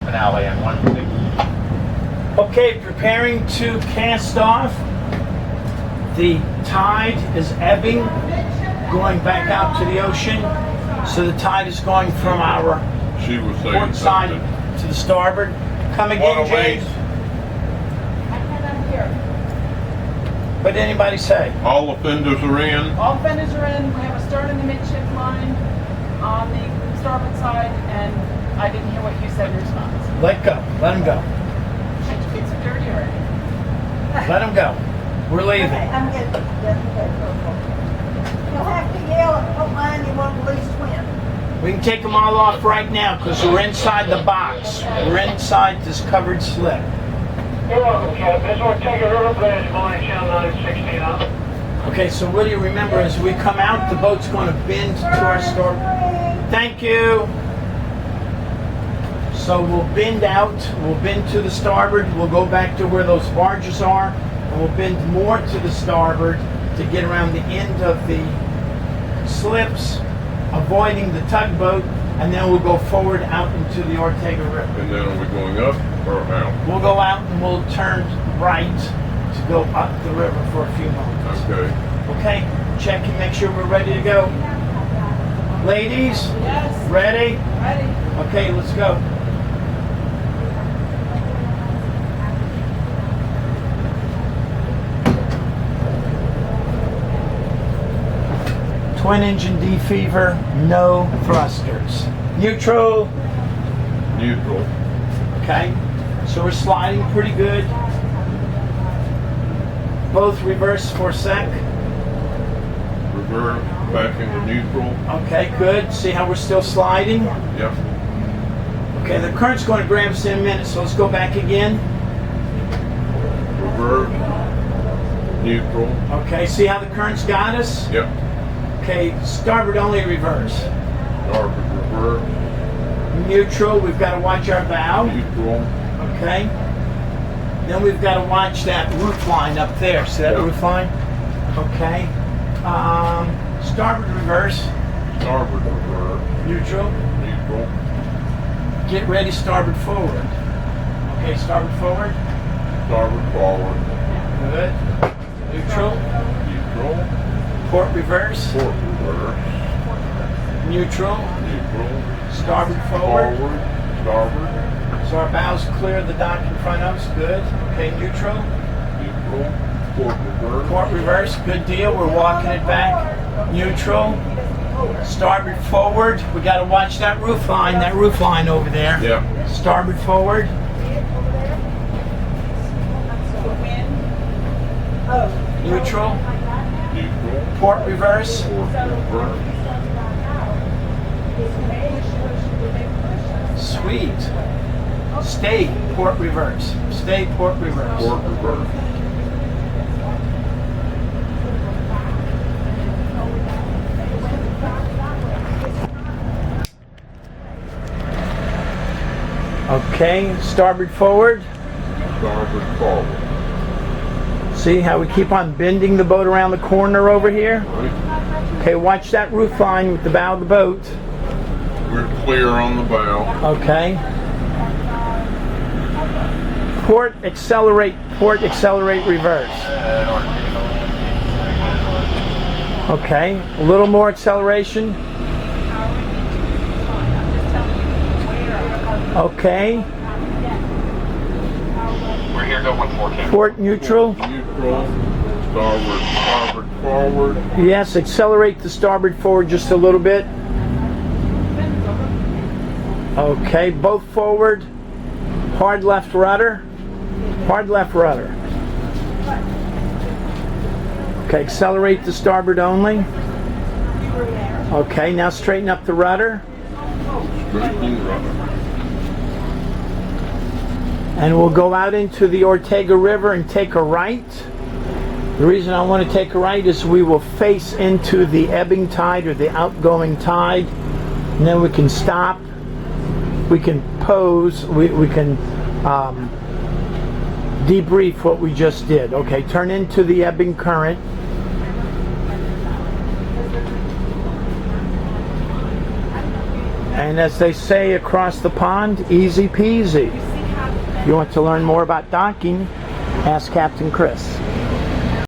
finale on Wednesday. Okay, preparing to cast off. The tide is ebbing, going back out to the ocean. So the tide is going from our port side to the starboard. Come again, James. What did anybody say? All the fenders are in. All fenders are in. We have a stern in the midship line on the starboard side, and I didn't hear what you said in response. Let go. Let him go. Shit, your kids are dirty already. Let him go. We're leaving. Okay, I'm good. You'll have to yell and don't mind you won't lose twin. We can take them all off right now because we're inside the box. We're inside this covered slip. You're welcome, Captain. This is Ortega River Bridge, Molly Channel 916 out. Okay, so what do you remember? As we come out, the boat's going to bend to our starboard. Thank you. So we'll bend out, we'll bend to the starboard, we'll go back to where those barges are, and we'll bend more to the starboard to get around the end of the slips, avoiding the tugboat, and then we'll go forward out into the Ortega River. And then are we going up or out? We'll go out and we'll turn right to go up the river for a few moments. Okay. Okay, check and make sure we're ready to go. Ladies? Yes. Ready? Ready. Okay, let's go. Twin engine DeFever, no thrusters. Neutral. Neutral. Okay, so we're sliding pretty good. Both reverse for sec. Reverse, back into neutral. Okay, good. See how we're still sliding? Yep. Okay, the current's going to grab us in a minute, so let's go back again. Reverse. Neutral. Okay, see how the current's got us? Yep. Okay, starboard only reverse. Starboard reverse. Neutral, we've got to watch our bow. Neutral. Okay. Then we've got to watch that roof line up there. See that Yep. roof line? Okay. Starboard reverse. Starboard reverse. Neutral. Neutral. Get ready, starboard forward. Okay, starboard forward. Starboard forward. Good. Neutral. Neutral. Port reverse. Port reverse. Neutral. Neutral. Starboard forward. Forward. Starboard. So our bow's clear of the dock in front of us. Good. Okay, neutral. Neutral. Port reverse. Port reverse. Good deal. We're walking it back. Neutral. Starboard forward. We got to watch that roof line over there. Yep. Starboard forward. Neutral. Neutral. Port reverse. Port reverse. Sweet. Stay port reverse. Stay port reverse. Port reverse. Okay, starboard forward. Starboard forward. See how we keep on bending the boat around the corner over here? Right. Okay, watch that roof line with the bow of the boat. We're clear on the bow. Okay. Port, accelerate, reverse. Okay, a little more acceleration. Okay. We're here to 114. Port neutral. Neutral. Starboard forward. Yes, accelerate the starboard forward just a little bit. Okay, both forward. Hard left rudder. Hard left rudder. Okay, accelerate the starboard only. Okay, now straighten up the rudder. Straightening rudder. And we'll go out into the Ortega River and take a right. The reason I want to take a right is we will face into the ebbing tide or the outgoing tide. And then we can stop. We can pose. We can debrief what we just did. Okay, turn into the ebbing current. And as they say across the pond, easy peasy. If you want to learn more about docking, ask Captain Chris.